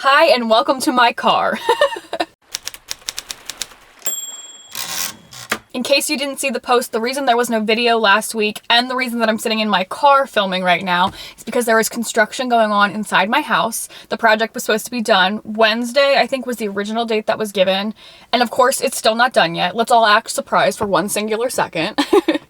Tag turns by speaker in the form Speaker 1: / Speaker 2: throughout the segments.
Speaker 1: Hi and welcome to my car. In case you didn't see the post, the reason there was no video last week and the reason that I'm sitting in my car filming right now is because there is construction going on inside my house. The project was supposed to be done Wednesday, I think was the original date that was given. And of course, it's still not done yet. Let's all act surprised for one singular second.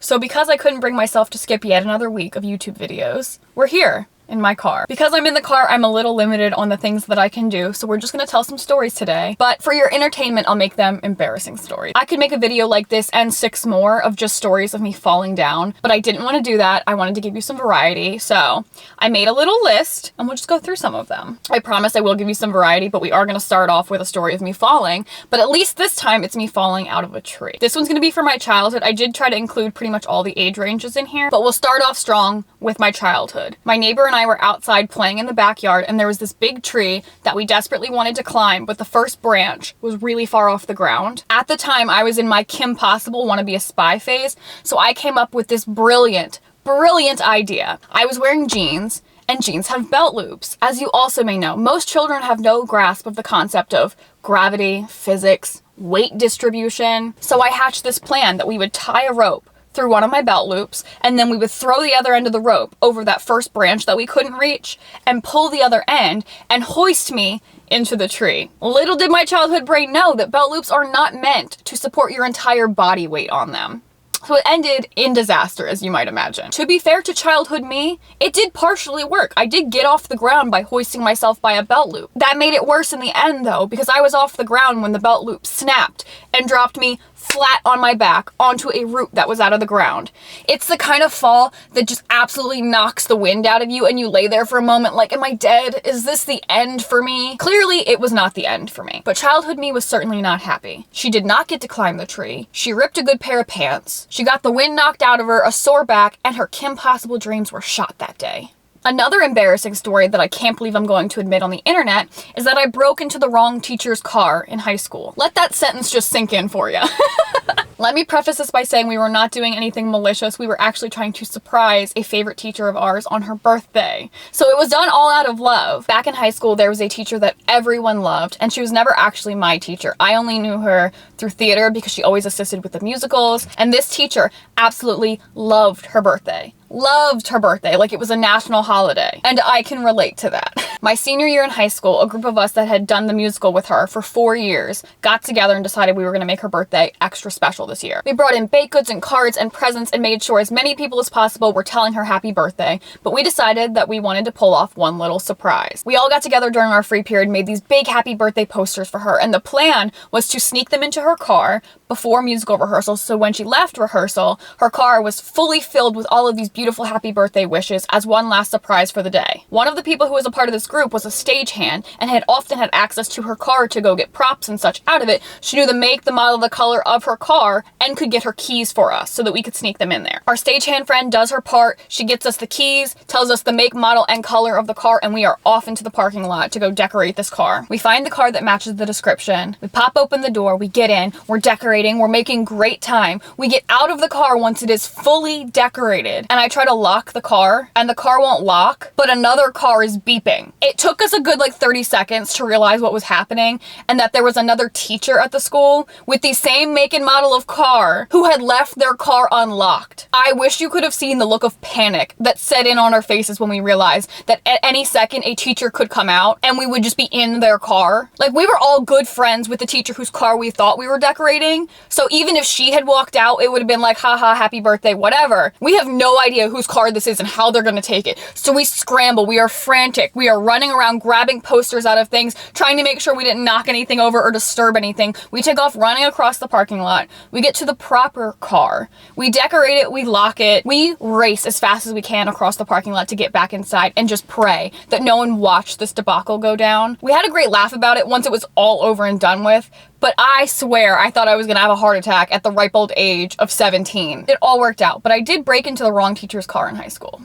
Speaker 1: So because I couldn't bring myself to skip yet another week of YouTube videos, we're here in my car. Because I'm in the car, I'm a little limited on the things that I can do, so we're just gonna tell some stories today. But for your entertainment, I'll make them embarrassing stories. I could make a video like this and 6 more of just stories of me falling down, but I didn't want to do that. I wanted to give you some variety, so I made a little list and we'll just go through some of them. I promise I will give you some variety, but we are gonna start off with a story of me falling, but at least this time it's me falling out of a tree. This one's gonna be for my childhood. I did try to include pretty much all the age ranges in here, but we'll start off strong with my childhood. My neighbor and I were outside playing in the backyard and there was this big tree that we desperately wanted to climb, but the first branch was really far off the ground. At the time, I was in my Kim Possible wanna be a spy phase, so I came up with this brilliant idea. I was wearing jeans, and jeans have belt loops. As you also may know, most children have no grasp of the concept of gravity, physics, weight distribution. So I hatched this plan that we would tie a rope through one of my belt loops, and then we would throw the other end of the rope over that first branch that we couldn't reach and pull the other end and hoist me into the tree. Little did my childhood brain know that belt loops are not meant to support your entire body weight on them. So it ended in disaster, as you might imagine. To be fair to childhood me, it did partially work. I did get off the ground by hoisting myself by a belt loop. That made it worse in the end though, because I was off the ground when the belt loop snapped and dropped me flat on my back onto a root that was out of the ground. It's the kind of fall that just absolutely knocks the wind out of you and you lay there for a moment like, am I dead? Is this the end for me? Clearly, it was not the end for me. But childhood me was certainly not happy. She did not get to climb the tree. She ripped a good pair of pants. She got the wind knocked out of her, a sore back, and her Kim Possible dreams were shot that day. Another embarrassing story that I can't believe I'm going to admit on the internet is that I broke into the wrong teacher's car in high school. Let that sentence just sink in for you. Let me preface this by saying we were not doing anything malicious. We were actually trying to surprise a favorite teacher of ours on her birthday. So it was done all out of love. Back in high school, there was a teacher that everyone loved, and she was never actually my teacher. I only knew her through theater because she always assisted with the musicals, and this teacher absolutely loved her birthday. Loved her birthday like it was a national holiday, and I can relate to that. My senior year in high school, a group of us that had done the musical with her for 4 years got together and decided we were going to make her birthday extra special this year. We brought in baked goods and cards and presents and made sure as many people as possible were telling her happy birthday, but we decided that we wanted to pull off one little surprise. We all got together during our free period, made these big happy birthday posters for her, and the plan was to sneak them into her car before musical rehearsal, so when she left rehearsal, her car was fully filled with all of these beautiful happy birthday wishes as one last surprise for the day. One of the people who was a part of this group was a stagehand and had often had access to her car to go get props and such out of it. She knew the make, the model, the color of her car and could get her keys for us so that we could sneak them in there. Our stagehand friend does her part. She gets us the keys, tells us the make, model, and color of the car, and we are off into the parking lot to go decorate this car. We find the car that matches the description. We pop open the door, we get in, we're decorating, we're making great time. We get out of the car once it is fully decorated, and I try to lock the car, and the car won't lock, but another car is beeping. It took us a good 30 seconds to realize what was happening, and that there was another teacher at the school with the same make and model of car who had left their car unlocked. I wish you could have seen the look of panic that set in on our faces when we realized that at any second a teacher could come out and we would just be in their car. Like, we were all good friends with the teacher whose car we thought we were decorating, so even if she had walked out, it would have been like, haha, happy birthday, whatever. We have no idea whose car this is and how they're gonna take it. So we scramble, we are frantic, we are running around grabbing posters out of things, trying to make sure we didn't knock anything over or disturb anything. We take off running across the parking lot. We get to the proper car. We decorate it, we lock it. We race as fast as we can across the parking lot to get back inside and just pray that no one watched this debacle go down. We had a great laugh about it once it was all over and done with, but I swear I thought I was gonna have a heart attack at the ripe old age of 17. It all worked out, but I did break into the wrong teacher's car in high school.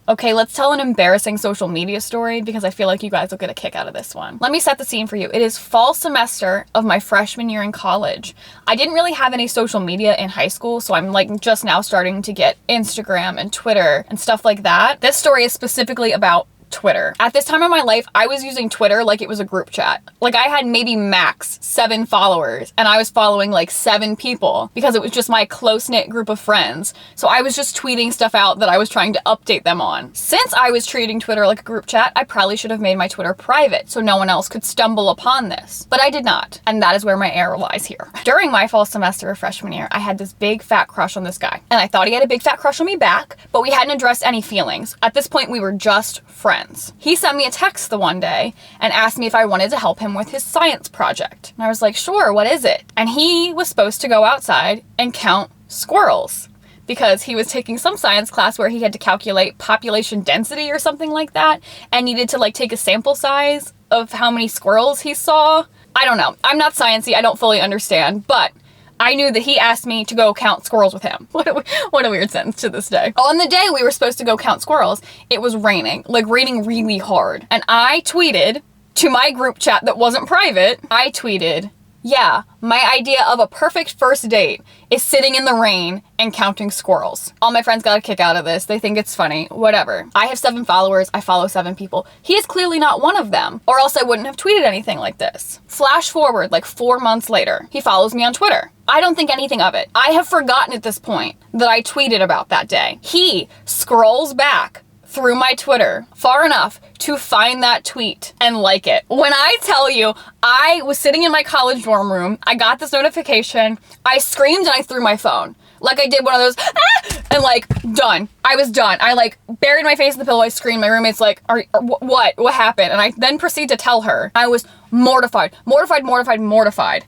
Speaker 1: Okay, let's tell an embarrassing social media story because I feel like you guys will get a kick out of this one. Let me set the scene for you. It is fall semester of my freshman year in college. I didn't really have any social media in high school, so I'm just now starting to get Instagram and Twitter and stuff like that. This story is specifically about Twitter. At this time of my life, I was using Twitter like it was a group chat. Like I had maybe max 7 followers and I was following like 7 people because it was just my close-knit group of friends. So I was just tweeting stuff out that I was trying to update them on. Since I was treating Twitter like a group chat, I probably should have made my Twitter private so no one else could stumble upon this. But I did not. And that is where my error lies here. During my fall semester of freshman year, I had this big fat crush on this guy. And I thought he had a big fat crush on me back, but we hadn't addressed any feelings. At this point, we were just friends. He sent me a text the one day and asked me if I wanted to help him with his science project. And I was like, sure, what is it? And he was supposed to go outside and count squirrels because he was taking some science class where he had to calculate population density or something like that and needed to like take a sample size of how many squirrels he saw. I don't know. I'm not sciencey. I don't fully understand, but I knew that he asked me to go count squirrels with him. What a weird sentence to this day. On the day we were supposed to go count squirrels, it was raining, like raining really hard. And I tweeted to my group chat that wasn't private, I tweeted, yeah, my idea of a perfect first date is sitting in the rain and counting squirrels. All my friends got a kick out of this. They think it's funny. Whatever. I have 7 followers. I follow 7 people. He is clearly not one of them, or else I wouldn't have tweeted anything like this. Flash forward like 4 months later. He follows me on Twitter. I don't think anything of it. I have forgotten at this point that I tweeted about that day. He scrolls back through my Twitter far enough to find that tweet and like it. When I tell you, I was sitting in my college dorm room, I got this notification, I screamed and I threw my phone. Like I did one of those, ah! And like, done. I was done. I like buried my face in the pillow, I screamed. My roommate's like, what happened? And I then proceed to tell her. I was mortified.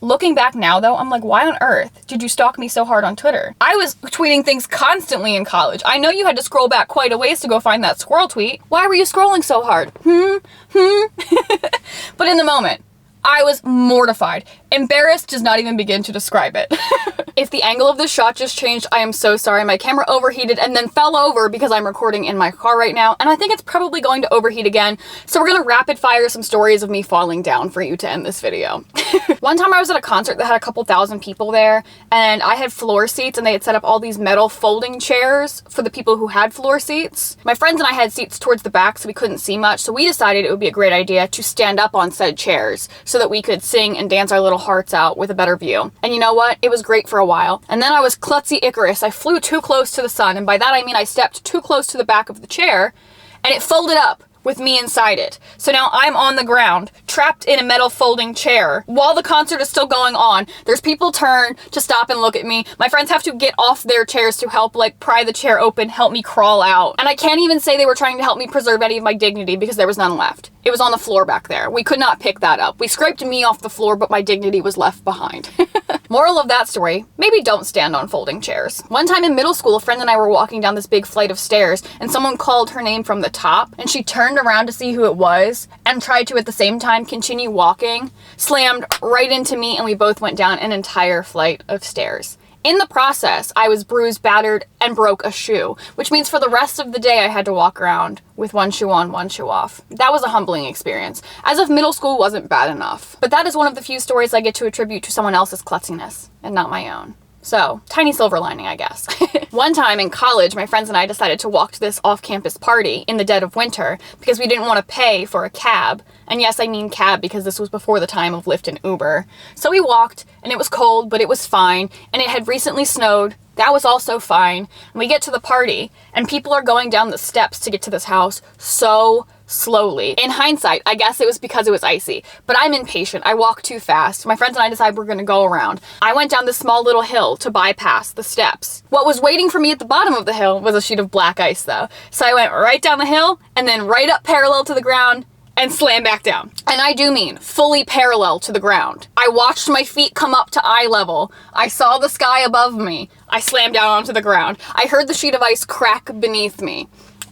Speaker 1: Looking back now though, I'm like, why on earth did you stalk me so hard on Twitter? I was tweeting things constantly in college. I know you had to scroll back quite a ways to go find that squirrel tweet. Why were you scrolling so hard? But in the moment, I was mortified. Embarrassed does not even begin to describe it. If the angle of this shot just changed, I am so sorry. My camera overheated and then fell over because I'm recording in my car right now, and I think it's probably going to overheat again. So we're gonna rapid fire some stories of me falling down for you to end this video. One time I was at a concert that had a couple thousand people there, and I had floor seats, and they had set up all these metal folding chairs for the people who had floor seats. My friends and I had seats towards the back, so we couldn't see much, so we decided it would be a great idea to stand up on said chairs so that we could sing and dance our little hearts out with a better view. And you know what? It was great for a while. And then I was klutzy Icarus. I flew too close to the sun, and by that I mean I stepped too close to the back of the chair, and it folded up with me inside it. So now I'm on the ground, trapped in a metal folding chair. While the concert is still going on, there's people turn to stop and look at me. My friends have to get off their chairs to help like pry the chair open, help me crawl out. And I can't even say they were trying to help me preserve any of my dignity because there was none left. It was on the floor back there. We could not pick that up. We scraped me off the floor, but my dignity was left behind. Moral of that story, maybe don't stand on folding chairs. One time in middle school, a friend and I were walking down this big flight of stairs, and someone called her name from the top, and she turned around to see who it was and tried to at the same time continue walking, slammed right into me, and we both went down an entire flight of stairs. In the process, I was bruised, battered, and broke a shoe, which means for the rest of the day I had to walk around with one shoe on, one shoe off. That was a humbling experience, as if middle school wasn't bad enough. But that is one of the few stories I get to attribute to someone else's klutziness, and not my own. So, tiny silver lining, I guess. One time in college, my friends and I decided to walk to this off-campus party in the dead of winter because we didn't want to pay for a cab. And yes, I mean cab because this was before the time of Lyft and Uber. So we walked, and it was cold, but it was fine, and it had recently snowed. That was also fine. And we get to the party, and people are going down the steps to get to this house so slowly. In hindsight, I guess it was because it was icy, but I'm impatient. I walk too fast. My friends and I decide we're gonna go around. I went down this small little hill to bypass the steps. What was waiting for me at the bottom of the hill was a sheet of black ice though. So I went right down the hill and then right up parallel to the ground and slam back down. And I do mean fully parallel to the ground. I watched my feet come up to eye level. I saw the sky above me. I slammed down onto the ground. I heard the sheet of ice crack beneath me.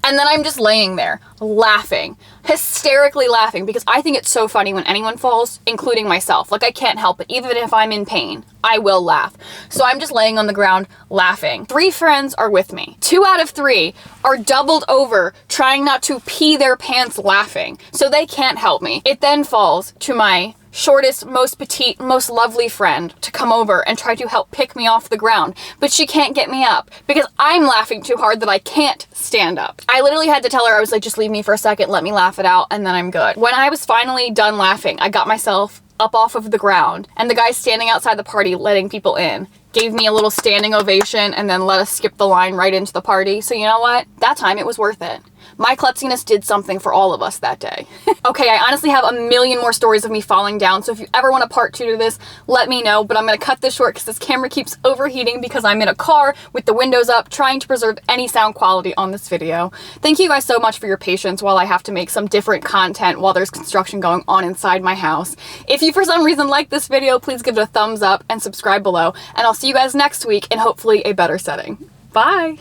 Speaker 1: And then I'm just laying there, laughing, hysterically laughing, because I think it's so funny when anyone falls, including myself. Like, I can't help it. Even if I'm in pain, I will laugh. So I'm just laying on the ground, laughing. 3 friends are with me. 2 out of 3 are doubled over, trying not to pee their pants laughing. So they can't help me. It then falls to my shortest, most petite, most lovely friend to come over and try to help pick me off the ground, but she can't get me up because I'm laughing too hard that I can't stand up. I literally had to tell her, I was like, just leave me for a second, let me laugh it out, and then I'm good. When I was finally done laughing, I got myself up off of the ground, and the guy standing outside the party letting people in gave me a little standing ovation and then let us skip the line right into the party. So you know what? That time it was worth it. My klutziness did something for all of us that day. Okay, I honestly have a million more stories of me falling down, so if you ever want a part 2 to this, let me know, but I'm gonna cut this short because this camera keeps overheating because I'm in a car with the windows up trying to preserve any sound quality on this video. Thank you guys so much for your patience while I have to make some different content while there's construction going on inside my house. If you for some reason like this video, please give it a thumbs up and subscribe below, and I'll see you guys next week in hopefully a better setting. Bye!